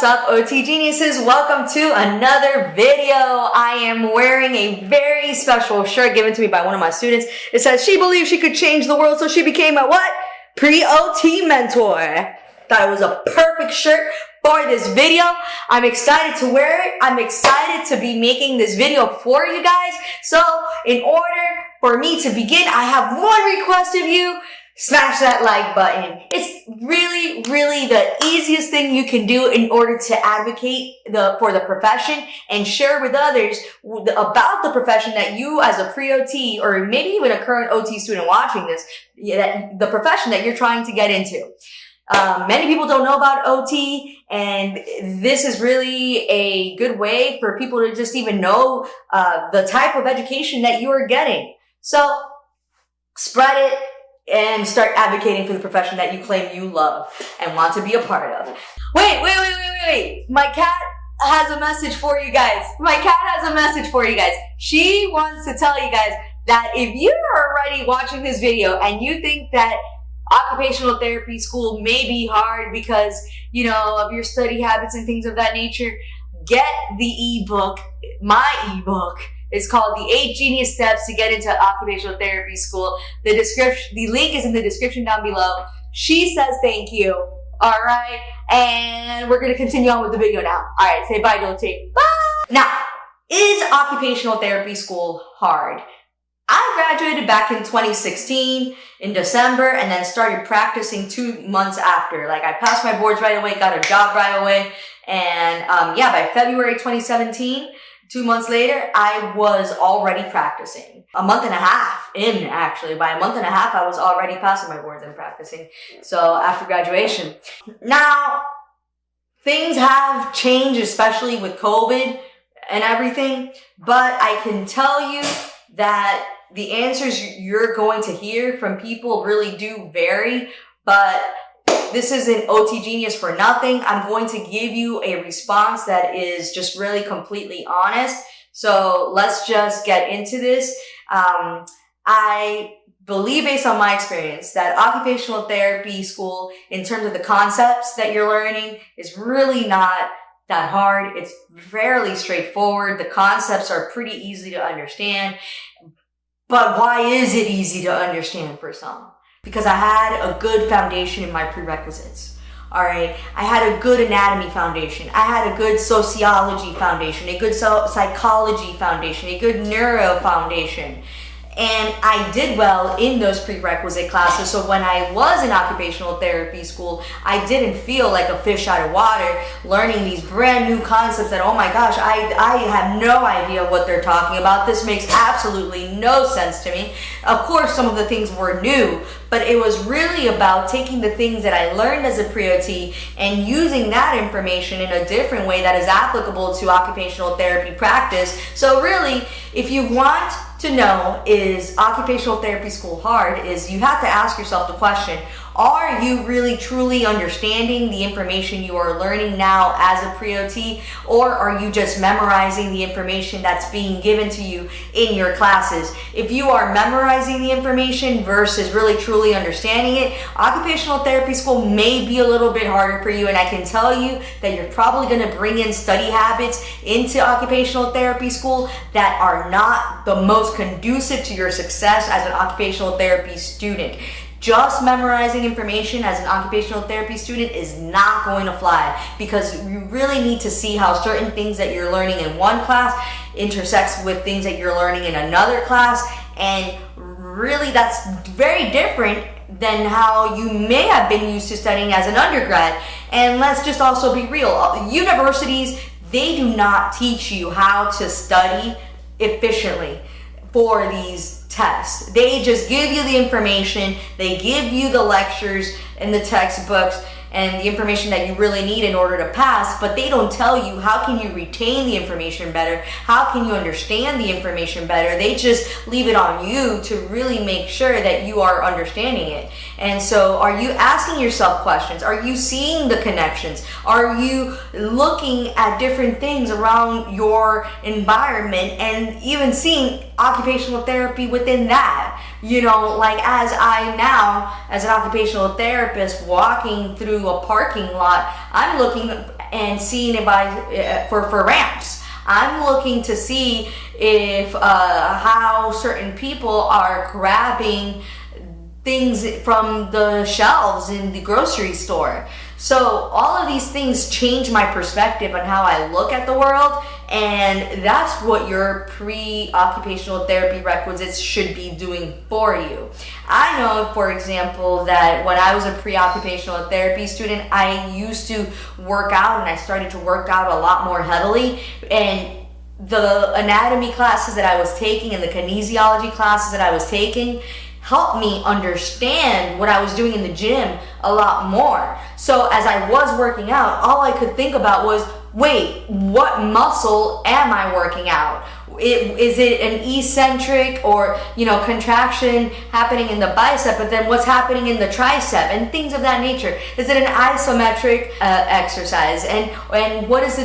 What's up, OT Geniuses? Welcome to another video. I am wearing a very special shirt given to me by one of my students. It says she believed she could change the world, so she became a what? Pre-OT mentor. Thought it was a perfect shirt for this video. I'm excited to wear it. I'm excited to be making this video for you guys. So in order for me to begin, I have one request of you. Smash that like button. It's really the easiest thing you can do in order to advocate for the profession and share with others about the profession that you as a pre-OT or maybe even a current OT student watching this, the profession that you're trying to get into. Many people don't know about OT, and this is really a good way for people to just even know the type of education that you are getting. So spread it and start advocating for the profession that you claim you love and want to be a part of. Wait. My cat has a message for you guys. She wants to tell you guys that if you're already watching this video and you think that occupational therapy school may be hard because, you know, of your study habits and things of that nature, get the ebook, my ebook. It's called The 8 Genius Steps to Get into Occupational Therapy School. The link is in the description down below. She says thank you. All right. And we're going to continue on with the video now. All right. Say bye, Dolce. Bye. Now, is occupational therapy school hard? I graduated back in 2016 in December and then started practicing 2 months after. Like, I passed my boards right away, got a job right away. And by February 2017, 2 months later, I was already practicing. A month and a half in, actually. By a month and a half, I was already passing my boards and practicing. So after graduation. Now, things have changed, especially with COVID and everything. But I can tell you that the answers you're going to hear from people really do vary. But this isn't OT Genius for nothing. I'm going to give you a response that is just really completely honest. So let's just get into this. I believe, based on my experience, that occupational therapy school, in terms of the concepts that you're learning, is really not that hard. It's fairly straightforward. The concepts are pretty easy to understand. But why is it easy to understand for some? Because I had a good foundation in my prerequisites. All right. I had a good anatomy foundation. I had a good sociology foundation, a good psychology foundation, a good neuro foundation. And I did well in those prerequisite classes. So when I was in occupational therapy school, I didn't feel like a fish out of water learning these brand new concepts that, oh my gosh, I have no idea what they're talking about. This makes absolutely no sense to me. Of course, some of the things were new, but it was really about taking the things that I learned as a pre-OT and using that information in a different way that is applicable to occupational therapy practice. So really, if you want to know, is occupational therapy school hard, is you have to ask yourself the question, are you really truly understanding the information you are learning now as a pre-OT, or are you just memorizing the information that's being given to you in your classes? If you are memorizing the information versus really truly understanding it, occupational therapy school may be a little bit harder for you, and I can tell you that you're probably going to bring in study habits into occupational therapy school that are not the most conducive to your success as an occupational therapy student. Just memorizing information as an occupational therapy student is not going to fly, because you really need to see how certain things that you're learning in one class intersects with things that you're learning in another class. And really, that's very different than how you may have been used to studying as an undergrad. And let's just also be real. Universities, they do not teach you how to study efficiently for these tests. They just give you the information, they give you the lectures and the textbooks and the information that you really need in order to pass, but they don't tell you how can you retain the information better, how can you understand the information better. They just leave it on you to really make sure that you are understanding it. And so, are you asking yourself questions? Are you seeing the connections? Are you looking at different things around your environment and even seeing occupational therapy within that? You know, like as I now, as an occupational therapist walking through a parking lot, I'm looking and seeing it for ramps. I'm looking to see if how certain people are grabbing things from the shelves in the grocery store. So all of these things change my perspective on how I look at the world, and that's what your pre-occupational therapy requisites should be doing for you. I know, for example, that when I was a pre-occupational therapy student, I used to work out, and I started to work out a lot more heavily, and the anatomy classes that I was taking and the kinesiology classes that I was taking helped me understand what I was doing in the gym a lot more. So as I was working out, all I could think about was, wait, what muscle am I working out? Is it an eccentric or, contraction happening in the bicep, but then what's happening in the tricep and things of that nature? Is it an isometric exercise? And what is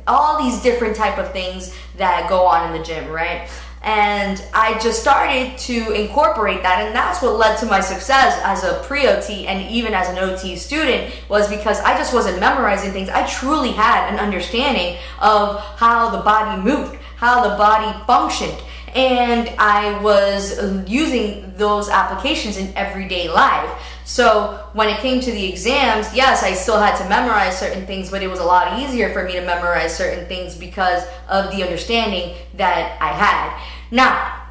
all these different type of things that go on in the gym, right? And I just started to incorporate that, and that's what led to my success as a pre-OT and even as an OT student, was because I just wasn't memorizing things. I truly had an understanding of how the body moved, how the body functioned, and I was using those applications in everyday life. So when it came to the exams, yes, I still had to memorize certain things, but it was a lot easier for me to memorize certain things because of the understanding that I had. Now,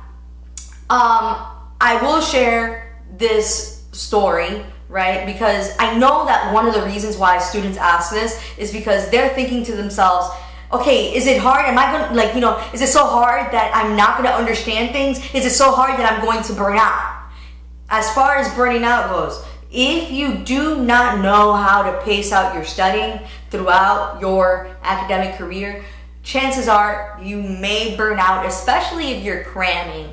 I will share this story, right? Because I know that one of the reasons why students ask this is because they're thinking to themselves, okay, is it hard? Am I going to, is it so hard that I'm not going to understand things? Is it so hard that I'm going to burn out? As far as burning out goes, if you do not know how to pace out your studying throughout your academic career, chances are you may burn out, especially if you're cramming.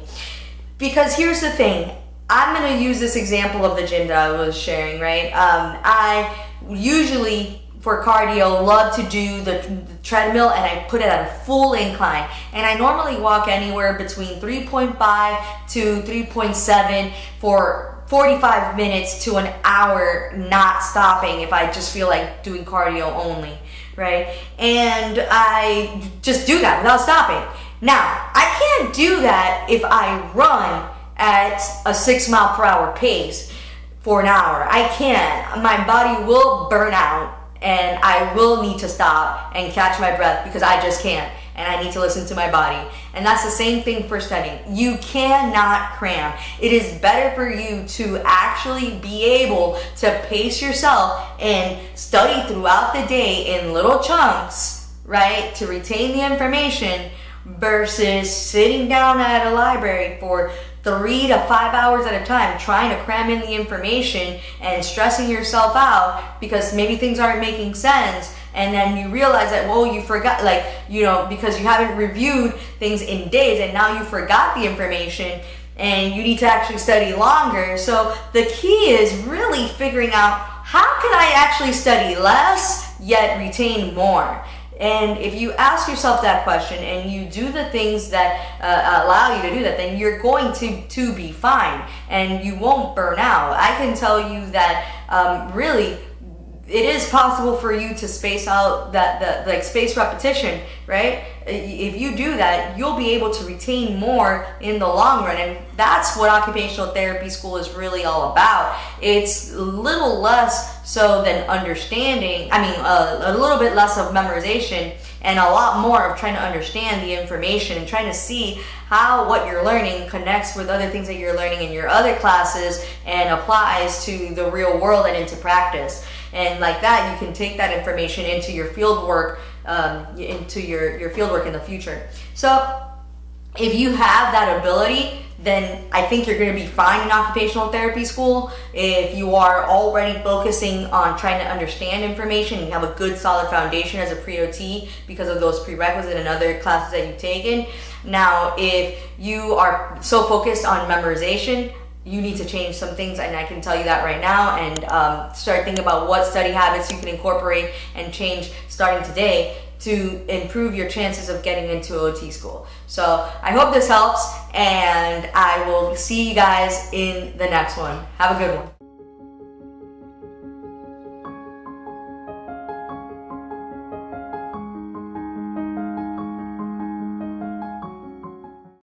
Because here's the thing, I'm going to use this example of the gym that I was sharing, right? I usually, for cardio, love to do the treadmill, and I put it at a full incline. And I normally walk anywhere between 3.5 to 3.7 for 45 minutes to an hour, not stopping if I just feel like doing cardio only, right? And I just do that without stopping. Now, I can't do that if I run at a 6 mile per hour pace for an hour. I can't. My body will burn out, and I will need to stop and catch my breath because I just can't, and I need to listen to my body. And that's the same thing for studying. You cannot cram. It is better for you to actually be able to pace yourself and study throughout the day in little chunks, right, to retain the information, versus sitting down at a library for 3 to 5 hours at a time trying to cram in the information and stressing yourself out because maybe things aren't making sense, and then you realize that, well, you forgot, because you haven't reviewed things in days, and now you forgot the information and you need to actually study longer. So the key is really figuring out, how can I actually study less yet retain more? And if you ask yourself that question and you do the things that allow you to do that, then you're going to be fine and you won't burn out. I can tell you that really it is possible for you to space out the space repetition, right? If you do that, you'll be able to retain more in the long run, and that's what occupational therapy school is really all about. It's a little less so than understanding, a little bit less of memorization and a lot more of trying to understand the information and trying to see how what you're learning connects with other things that you're learning in your other classes and applies to the real world and into practice. And like that, you can take that information into your field work, into your field work in the future. So if you have that ability, then I think you're going to be fine in occupational therapy school. If you are already focusing on trying to understand information and you have a good solid foundation as a pre-OT because of those prerequisites and other classes that you've taken. Now, if you are so focused on memorization, you need to change some things, and I can tell you that right now, and start thinking about what study habits you can incorporate and change starting today to improve your chances of getting into OT school. So I hope this helps, and I will see you guys in the next one. Have a good one.